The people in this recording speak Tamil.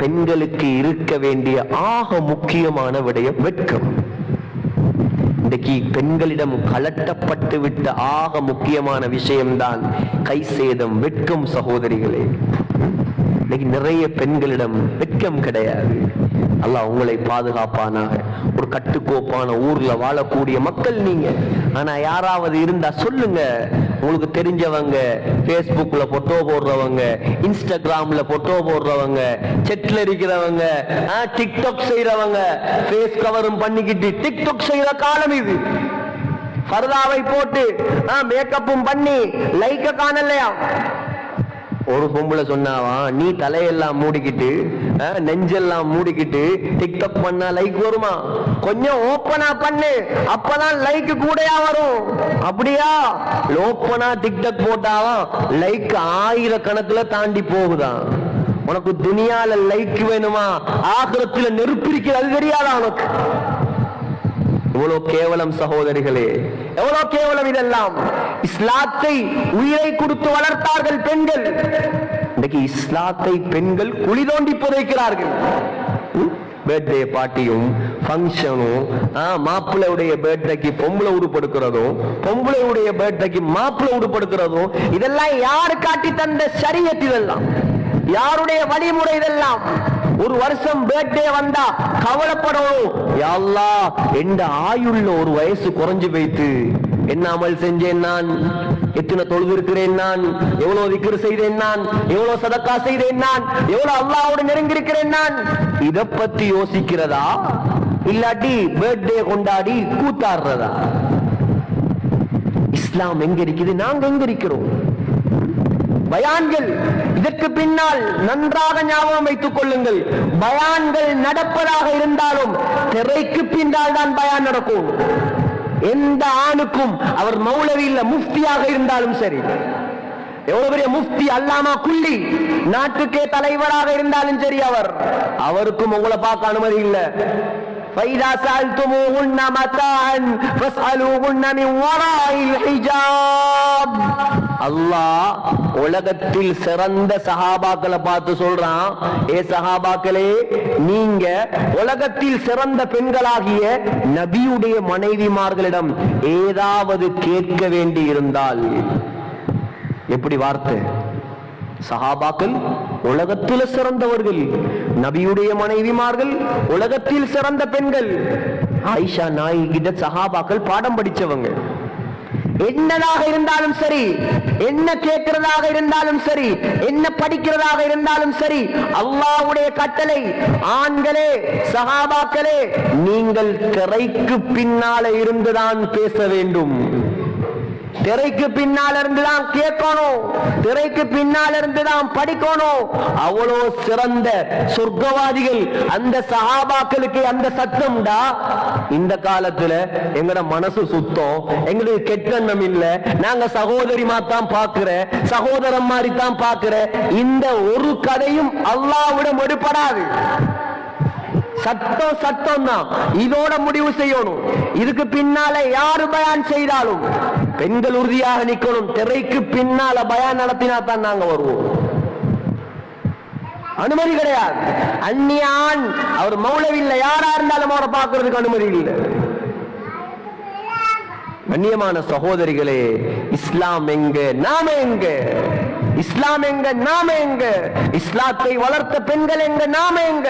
பெண்களுக்கு இருக்க வேண்டிய ஆக முக்கியமான விடயம் வெட்கம். இன்றைக்கு பெண்களிடம் கலட்டப்பட்டு விட்ட ஆக முக்கியமான விஷயம்தான் கை சேதம், வெட்கம். சகோதரிகளே, இன்னைக்கு நிறைய பெண்களிடம் வெட்கம் கிடையாது. அல்லாஹ் உங்களை பாதுகாப்பானாக. ஒரு கட்டுக்கோப்பான ஊர்ல வாழக்கூடிய மக்கள் நீங்க. ஆனா யாராவது இருந்தா சொல்லுங்க. உங்களுக்கு தெரிஞ்சவங்க பேஸ்புக்ல போட்டோ போடுறவங்க, இன்ஸ்டாகிராம்ல போட்டோ போடுறவங்க, செட்ல இருக்கிறவங்க, டிக்டாக் செய்யறவங்க, ஃபேஸ் கவரும் பண்ணிக்கிட்டு டிக்டாக் செய்யற காலம் இது. பர்தாவை போட்டு மேக்கப்பும் பண்ணி லைக்க காணலையா? ஒரு பொம்பளை சொன்னாவா, நீ தலையெல்லாம் மூடிக்கிட்டு நெஞ்செல்லாம் மூடிக்கிட்டு டிக்டாக் பண்ணா லைக் வருமா? கொஞ்சம் ஓப்பனா பண்ணு, அப்பதான் லைக் கூடயா வரும். அப்படியா? ஓப்பனா டிக்டாக் போட்டாவா லைக் 1000 கணக்குல தாண்டி போகுதான். உனக்கு துனியால லைக் வேணுமா? ஆகிரத்துல நெருப்பு இருக்கிறது தெரியாதா உனக்கு? எவ்வளவு கேவலம் சகோதரிகளே, எவ்வளவு கேவலம் இதெல்லாம். இஸ்லாத்தை உயிரை கொடுத்து வளர்த்தார்கள் பெண்கள். இன்னைக்கு இஸ்லாத்தை பெண்கள் குழி தோண்டி புதைக்கிறார்கள். பர்த்டே பார்ட்டியும் ஃபங்க்ஷனும், மாப்பிள்ளையுடைய பர்த்டேக்கு பொம்பளை உடுப்படுக்கிறதும், பொம்பளையுடைய பர்த்டேக்கு மாப்பிள்ளை உடுப்படுக்கிறதும், இதெல்லாம் யாரு காட்டி தந்த ஷரியத்? இதெல்லாம் யாருடைய வழிமுறை? இதெல்லாம் ஒரு வருஷம் பர்த்டே வந்தா கவலைப்படணும். யா அல்லாஹ், எந்த ஆயுள்ள ஒரு வயசு குறைஞ்சு போய்த்து என்ன அமல் செஞ்சேன் நான், எத்தனை தொழுது இருக்கிறேன் நான், எவ்வளவு திக்ர் செய்தேன் நான், எவ்வளவு சதக்கா செய்தேன் நான், எவ்வளவு அல்லாஹ்வோடு நெருங்கி இருக்கிறேன் நான், இத பத்தி யோசிக்கிறதா? இல்லாட்டி பர்த்டே கொண்டாடி கூத்தாடுறதா? இஸ்லாம் எங்க இருக்குது? நாங்க எங்க இருக்கிறோம்? பயான்கள் இதற்கு பின்னால் நன்றாக ஞாபகம் வைத்துக் கொள்ளுங்கள். பயான்கள் நடப்பதாக இருந்தாலும் திரைக்கு பின்னால் தான் பயான் நடக்கும். எந்த ஆணுக்கும் அவர் மௌலவி இல்ல, முஃப்தியாக இருந்தாலும் சரி, எவ்வளவு பெரிய முஃப்தி அல்லாமா குல்லி நாட்டுக்கே தலைவராக இருந்தாலும் சரி, அவருக்கும் உங்களை பார்க்க அனுமதி இல்லை. فَإِذَا سَأَلْتُمُوهُنَّ مَتَاعًا فَاسْأَلُوهُنَّ مِنْ وَرَاءِ الْحِجَابِ. அல்லாஹ் உலகத்தில் சிறந்த சஹாபாக்களை பார்த்து சொல்றான், ஏ சஹாபாக்களே, நீங்க உலகத்தில் சிறந்த பெண்களாகிய நபியுடைய மனைவிமார்களிடம் ஏதாவது கேட்க வேண்டி இருந்தால். எப்படி வார்த்தை? சஹாபாக்கள் உலகத்தில் சிறந்தவர்கள், நபியுடைய மனைவிமார்கள் உலகத்தில் சிறந்த பெண்கள். ஆயிஷா நாயகி கிட்ட சஹாபாக்கள் பாடம் படிச்சவங்க. என்னதாக இருந்தாலும் சரி, என்ன கேட்கிறதாக இருந்தாலும் சரி, என்ன படிக்கிறதாக இருந்தாலும் சரி, அல்லாஹ்வுடைய கட்டளை, ஆண்களே சஹாபாக்களே, நீங்கள் திரைக்கு பின்னால இருந்துதான் பேச வேண்டும். திரைக்கு பின்னால் இருந்துதான் கேட்கணும், திரைக்கு பின்னால் இருந்துதான் படிக்கணும். அவ்வளோ சிறந்த சொர்க்கவாதிகள் அந்த சஹாபாக்களுக்கு அந்த சத்தம்டா. இந்த காலத்துல எங்கட மனசு சுத்தம், எங்களுக்கு கெட்டெண்ணம் இல்ல, நாங்க சகோதரிமா தான் பாக்குற, சகோதரன் மாதிரி தான் பாக்குற, இந்த ஒரு கதையும் அல்லாஹ்விடம் எடுபடாது. சட்டம் சட்டம் தான், இதோட முடிவு செய்யணும். இதுக்கு பின்னால யாரு பயான் செய்தாலும் பெண்கள் உறுதியாக நிக்கணும். திரைக்கு பின்னால பயான் நடத்தினா தான் நாங்க வருவோம். அனுமதி கிடையாது. அந்நியான் அவர் மௌலவி இல்ல, யாரா இருந்தாலும் அவரை பார்க்கறதுக்கு அனுமதி இல்லை. கண்ணியமான சகோதரிகளே, இஸ்லாம் எங்க, நாம எங்க? இஸ்லாம் எங்க, நாம எங்க? இஸ்லாத்தை வளர்த்த பெண்கள் எங்க, நாம எங்க?